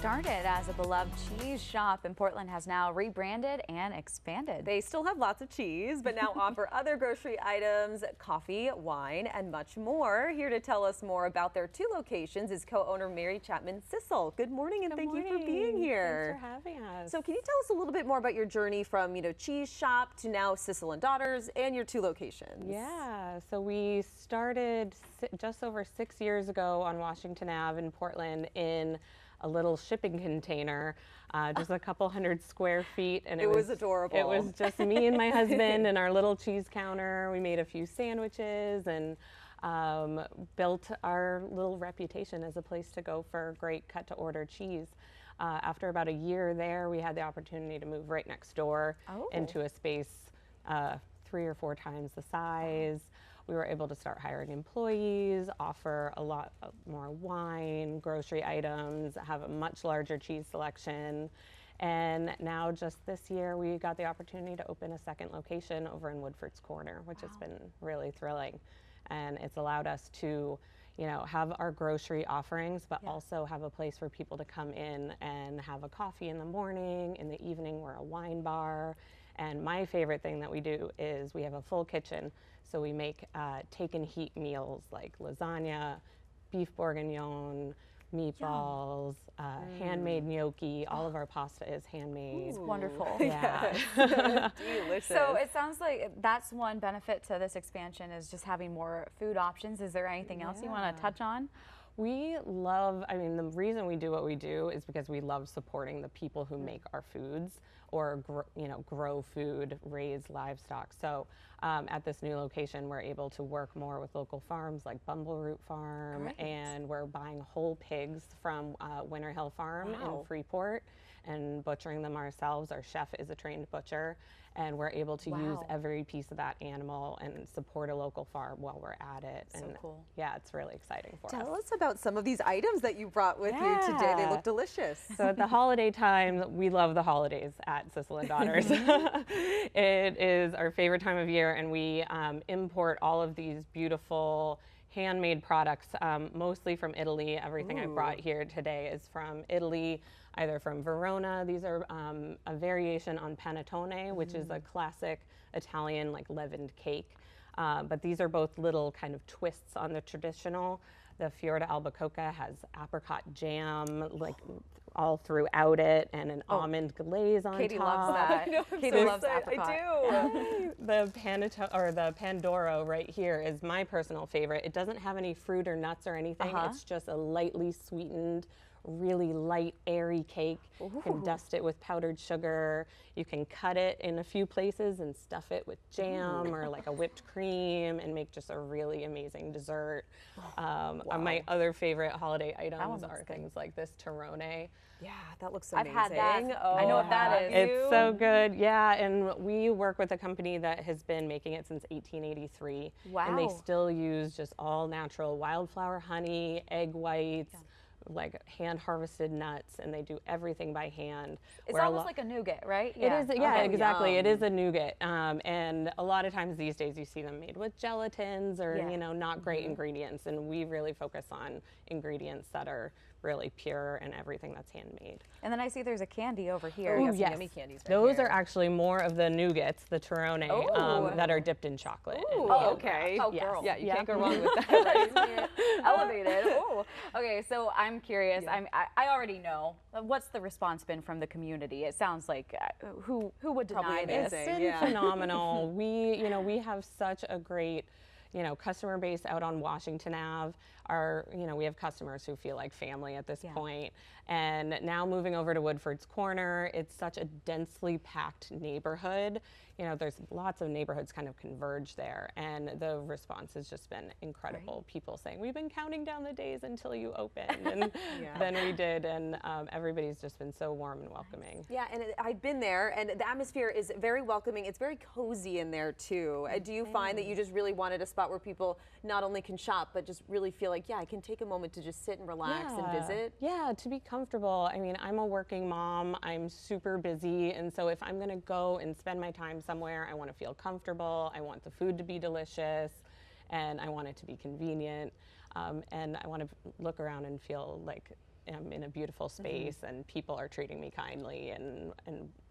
started as a beloved cheese shop in Portland has now rebranded and expanded. They still have lots of cheese, but now offer other grocery items, coffee, wine, and much more. Here to tell us more about their two locations is co-owner Mary Chapman Sissle. Good morning, and thank you for being here. Thanks for having us. So can you tell us a little bit more about your journey from, cheese shop to now Sissle Daughters and your two locations? Yeah, so we started just over 6 years ago on Washington Ave in Portland in a little shipping container, just a couple hundred square feet. And it was adorable. It was just me and my husband and our little cheese counter. We made a few sandwiches and built our little reputation as a place to go for great cut-to-order cheese. After about a year there, we had the opportunity to move right next door into a space 3 or 4 times the size. We were able to start hiring employees, offer a lot more wine, grocery items, have a much larger cheese selection. And now just this year, we got the opportunity to open a second location over in Woodford's Corner, which has been really thrilling. And it's allowed us to, have our grocery offerings, but also have a place for people to come in and have a coffee in the morning. In the evening, we're a wine bar. And my favorite thing that we do is we have a full kitchen. So we make take and heat meals like lasagna, beef bourguignon, meatballs, handmade gnocchi. All of our pasta is handmade. It's wonderful. Yeah. Delicious. So it sounds like that's one benefit to this expansion is just having more food options. Is there anything else you want to touch on? We love, the reason we do what we do is because we love supporting the people who make our foods or grow food, raise livestock. So at this new location, we're able to work more with local farms like Bumbleroot Farm, and we're buying whole pigs from Winter Hill Farm in Freeport and butchering them ourselves. Our chef is a trained butcher, and we're able to use every piece of that animal and support a local farm while we're at it. So and cool. Yeah, it's really exciting for us. Tell us about some of these items that you brought with you today. They look delicious. So at the holiday time, we love the holidays at Sissle Daughters. It is our favorite time of year, and we import all of these beautiful handmade products, mostly from Italy. Everything I brought here today is from Italy, either from Verona. These are a variation on panettone, which is a classic Italian leavened cake. But these are both little kind of twists on the traditional. The Fior d'Albicocca has apricot jam all throughout it, and an almond glaze on Katie top. loves that. I know, Katie loves apricot. I do. The Pandoro right here is my personal favorite. It doesn't have any fruit or nuts or anything. It's just a lightly sweetened, really light, airy cake. You can dust it with powdered sugar. You can cut it in a few places and stuff it with jam or a whipped cream and make just a really amazing dessert. My other favorite holiday items are things like this Torrone. Yeah, that looks amazing. I've had that. I know what that is. It's so good. Yeah, and we work with a company that has been making it since 1883. Wow. And they still use just all natural wildflower honey, egg whites, hand harvested nuts, and they do everything by hand. It's almost like a nougat, right? It is, exactly. It is a nougat. And a lot of times these days you see them made with gelatins or, not great ingredients. And we really focus on ingredients that are really pure and everything that's handmade. And then I see there's a candy over here. Oh, yes. Yummy candies right Those here. are actually more of the nougats, the Torrone, that are dipped in chocolate. Oh, okay. Oh, girl. Yeah, you can't go wrong with that. Elevated. Oh. Okay, so I'm curious. I already know. What's the response been from the community? It sounds like who would deny this? It's been phenomenal. We have such a great customer base out on Washington Ave. We have customers who feel like family at this point. And now moving over to Woodford's Corner, it's such a densely packed neighborhood. There's lots of neighborhoods kind of converge there, and the response has just been incredible. People saying, we've been counting down the days until you opened, and then we did, and everybody's just been so warm and welcoming. Yeah, and I've been there, and the atmosphere is very welcoming. It's very cozy in there, too. Do you find that you just really wanted a spot where people not only can shop, but just really feel like, I can take a moment to just sit and relax and visit? Yeah, to be comfortable. I'm a working mom. I'm super busy, and so if I'm going to go and spend my time somewhere, I want to feel comfortable. I want the food to be delicious, and I want it to be convenient. And I want to look around and feel like am in a beautiful space and people are treating me kindly and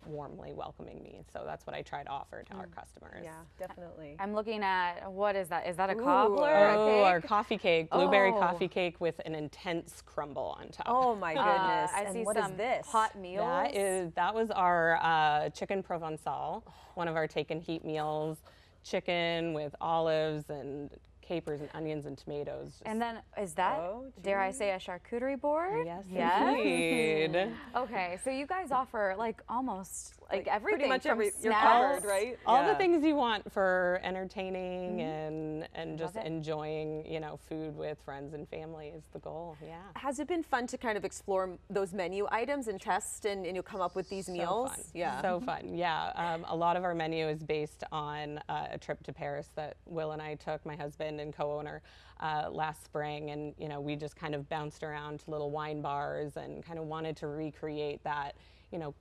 warmly welcoming me. So that's what I try to offer to our customers. Yeah, definitely. I'm looking at, what is that? Is that a Ooh. cobbler? Oh, our coffee cake, blueberry Oh. coffee cake with an intense crumble on top. Oh my goodness. I And see what is some this? hot meals. That was our chicken provençal, one of our take and heat meals. Chicken with olives and capers and onions and tomatoes. And then, is that, dare I say, a charcuterie board? Yes, Yes. indeed. Okay, so you guys offer like almost like everything. Pretty much from you're snacks. covered, right? All Yeah. the things you want for entertaining and just it. enjoying, food with friends and family is the goal. Yeah. Has it been fun to kind of explore those menu items and test and you come up with these meals? Fun. Yeah. So fun. Yeah. A lot of our menu is based on a trip to Paris that Will and I took, my husband and co-owner, last spring. And, we just kind of bounced around to little wine bars and kind of wanted to recreate that,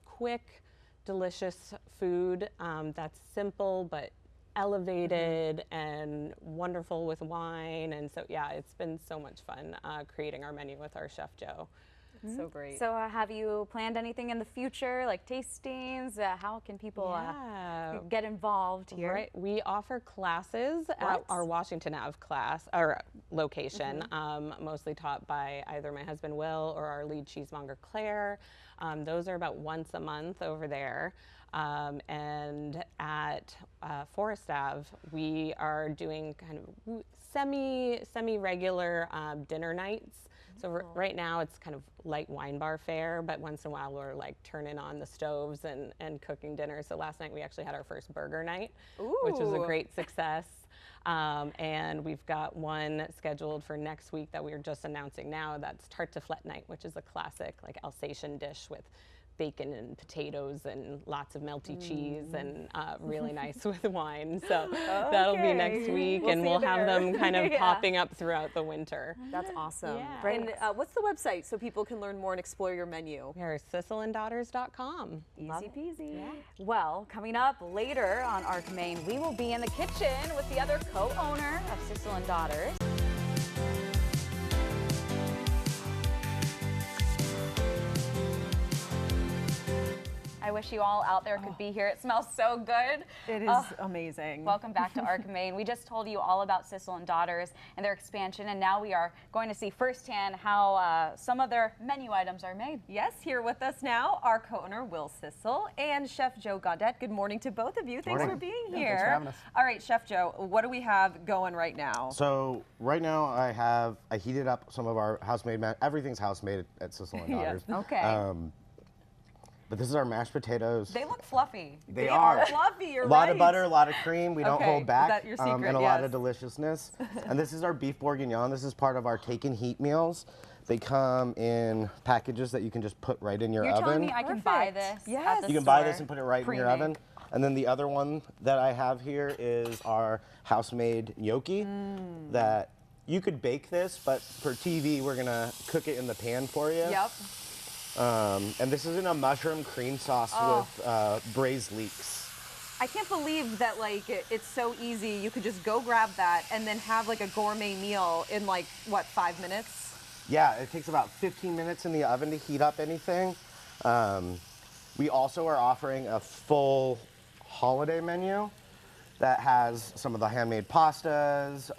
quick, delicious food that's simple but elevated and wonderful with wine. And so, yeah, it's been so much fun creating our menu with our Chef Joe. So great. So have you planned anything in the future, like tastings? How can people get involved here? Right. We offer classes at our Washington Ave location, mostly taught by either my husband Will or our lead cheesemonger Claire. Those are about once a month over there. And at Forest Ave, we are doing kind of semi-regular dinner nights. So right now it's kind of light wine bar fare, but once in a while we're like turning on the stoves and cooking dinner. So last night we actually had our first burger night, which was a great success. And we've got one scheduled for next week that we're just announcing now. That's tarte tauflette night, which is a classic like Alsatian dish with bacon and potatoes and lots of melty cheese and really nice with wine. So that'll be next week, and we'll have them kind of popping up throughout the winter. That's awesome. Yeah. And what's the website so people can learn more and explore your menu? We are sissledaughters.com. Easy peasy. Yeah. Well, coming up later on Arc Maine, we will be in the kitchen with the other co-owner of Sissle Daughters. I wish you all out there could be here. It smells so good. It is amazing. Welcome back to Arc Maine. We just told you all about Sissle Daughters and their expansion, and now we are going to see firsthand how some of their menu items are made. Yes, here with us now, our co-owner Will Sissle and Chef Joe Gaudette. Good morning to both of you. Thanks for being here. Thanks for having us. All right, Chef Joe, what do we have going right now? So right now I heated up some of our house-made, everything's house-made at Sissle Daughters. Okay. But this is our mashed potatoes. They look fluffy. They are. fluffy, you're A lot right. of butter, a lot of cream. We don't Okay, hold back. is that your secret? And a lot Yes. of deliciousness. And this is our beef bourguignon. This is part of our take and heat meals. They come in packages that you can just put right in your You're oven. telling me I can buy Perfect. this Yes. at the You can buy store? this and put it right in your Pre-made. oven. And then the other one that I have here is our house-made gnocchi that you could bake this, but for TV, we're gonna cook it in the pan for you. Yep. And this is in a mushroom cream sauce with braised leeks. I can't believe that it's so easy. You could just go grab that and then have like a gourmet meal in like, what, 5 minutes? Yeah, it takes about 15 minutes in the oven to heat up anything. We also are offering a full holiday menu that has some of the handmade pastas,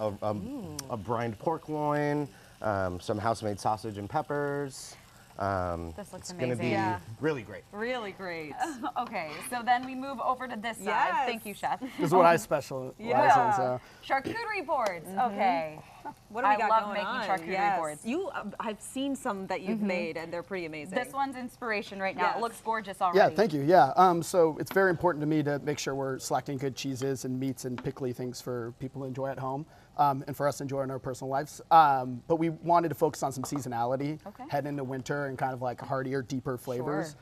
a brined pork loin, some house-made sausage and peppers. This looks It's going to be amazing. really great. Really great. Okay, so then we move over to this side. Yes. Thank you, Chef. This is what I specialize in. So. Charcuterie boards. Okay. What do we I got love going making on? charcuterie Yes. boards. I've seen some that you've made, and they're pretty amazing. This one's inspiration right now. Yes. It looks gorgeous already. Yeah, thank you. Yeah, so it's very important to me to make sure we're selecting good cheeses and meats and pickly things for people to enjoy at home, and for us to enjoy in our personal lives. But we wanted to focus on some seasonality, heading into winter, and kind of like heartier, deeper flavors.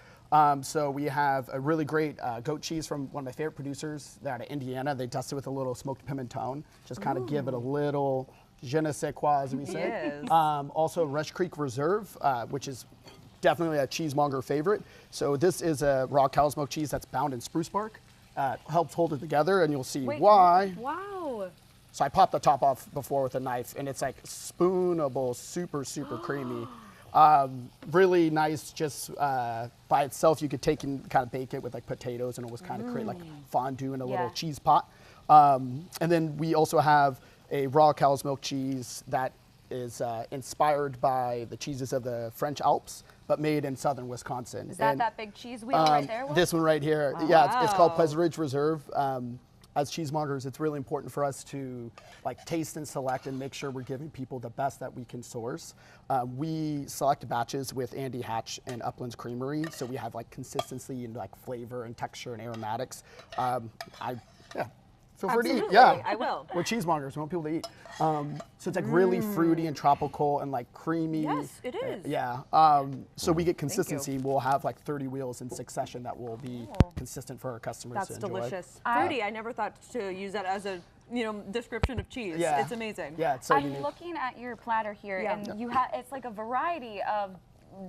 So we have a really great goat cheese from one of my favorite producers. They're out of Indiana. They dust it with a little smoked pimenton, just kind of give it a little je ne sais quoi, as we say. Yes. Also Rush Creek Reserve, which is definitely a cheesemonger favorite. So this is a raw cow smoked cheese that's bound in spruce bark. Helps hold it together, and you'll see why. Wow. So I popped the top off before with a knife, and it's like spoonable, super, super creamy. Really nice, just by itself. You could take and kind of bake it with like potatoes and almost kind of create like fondue in a little cheese pot. And then we also have a raw cow's milk cheese that is inspired by the cheeses of the French Alps, but made in southern Wisconsin. Is that big cheese wheel right there? Will? This one right here. Yeah, it's called Pleasant Ridge Reserve. As cheesemongers, it's really important for us to like taste and select and make sure we're giving people the best that we can source. We select batches with Andy Hatch and Uplands Creamery, so we have like consistency and like flavor and texture and aromatics. Feel free to eat. Yeah, I will. We're cheesemongers. We want people to eat. So it's like really fruity and tropical and like creamy. Yes, it is. So we get consistency. We'll have like 30 wheels in succession that will be consistent for our customers That's to enjoy. delicious. Fruity. I never thought to use that as a description of cheese. Yeah. It's amazing. Yeah, it's so I'm unique. looking at your platter here, and you have it's like a variety of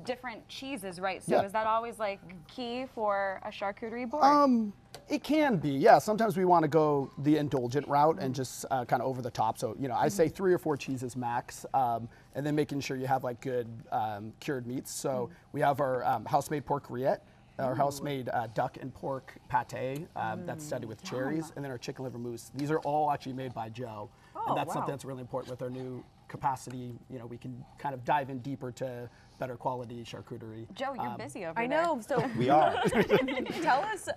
different cheeses, right? So is that always like key for a charcuterie board? It can be, yeah. Sometimes we want to go the indulgent route and just kind of over the top. So, I say 3 or 4 cheeses max, and then making sure you have like good cured meats. So we have our house-made pork rillette, our house-made duck and pork pate that's studded with cherries, and then our chicken liver mousse. These are all actually made by Joe, and that's something that's really important with our new capacity. We can kind of dive in deeper to better quality charcuterie. Joe, you're busy over there. I know. So We are. tell us,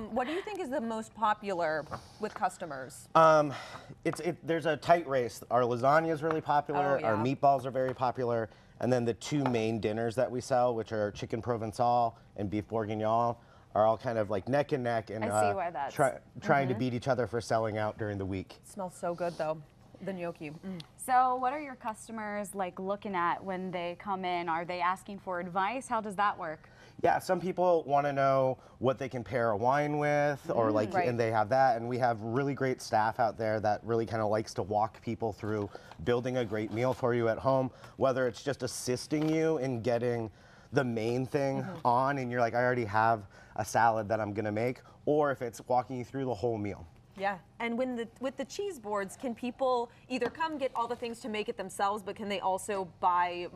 what do you think is the most popular with customers? There's a tight race. Our lasagna is really popular. Our meatballs are very popular. And then the 2 main dinners that we sell, which are chicken provençal and beef bourguignon, are all kind of like neck and neck and I see why that's trying to beat each other for selling out during the week. Smells so good though. The gnocchi. So what are your customers like looking at when they come in? Are they asking for advice? How does that work? Yeah, some people want to know what they can pair a wine with, or like, and they have that. And we have really great staff out there that really kind of likes to walk people through building a great meal for you at home, whether it's just assisting you in getting the main thing on, and you're like, I already have a salad that I'm gonna make, or if it's walking you through the whole meal. Yeah, and with the cheese boards, can people either come get all the things to make it themselves, but can they also buy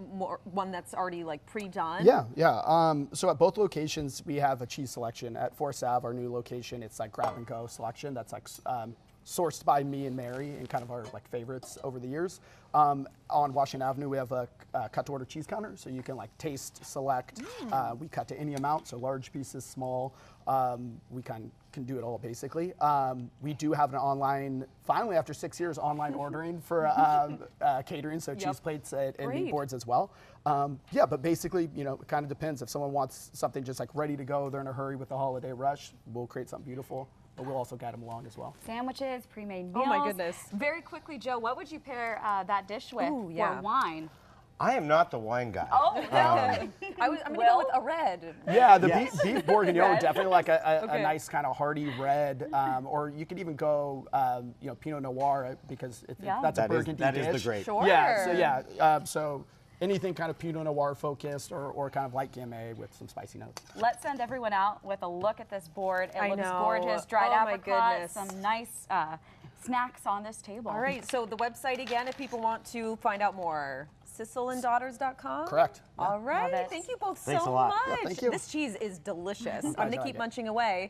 one that's already like pre-done? Yeah. So at both locations, we have a cheese selection. At 4th Ave, our new location, it's like grab and go selection. That's like sourced by me and Mary and kind of our like favorites over the years. On Washington Avenue, we have a cut to order cheese counter, so you can like taste, select. We cut to any amount, so large pieces, small. We can do it all basically. We do have an online, finally after 6 years, online ordering for catering, so cheese plates and meat boards as well. But basically, it kind of depends. If someone wants something just like ready to go, they're in a hurry with the holiday rush, we'll create something beautiful. But we'll also guide them along as well. Sandwiches, pre-made meals. Oh my goodness. Very quickly, Joe, what would you pair that dish with Ooh, for wine? I am not the wine guy. Oh, no. I'm gonna go with a red. Yeah, the beef bourguignon, definitely like a nice kind of hearty red, or you could even go, Pinot Noir because that's a burgundy that dish. is the great. Sure. Yeah, so anything kind of Pinot Noir focused or kind of light Gamay with some spicy notes. Let's send everyone out with a look at this board. It looks know. gorgeous. Dried Oh my apricots, goodness. some nice snacks on this table. All right, so the website again, if people want to find out more, sissleanddaughters.com? Correct. Yeah. All right, Love it. thank you both Thanks so a lot. much. Yeah, thank you. This cheese is delicious. I'm I gonna tried keep it. munching away.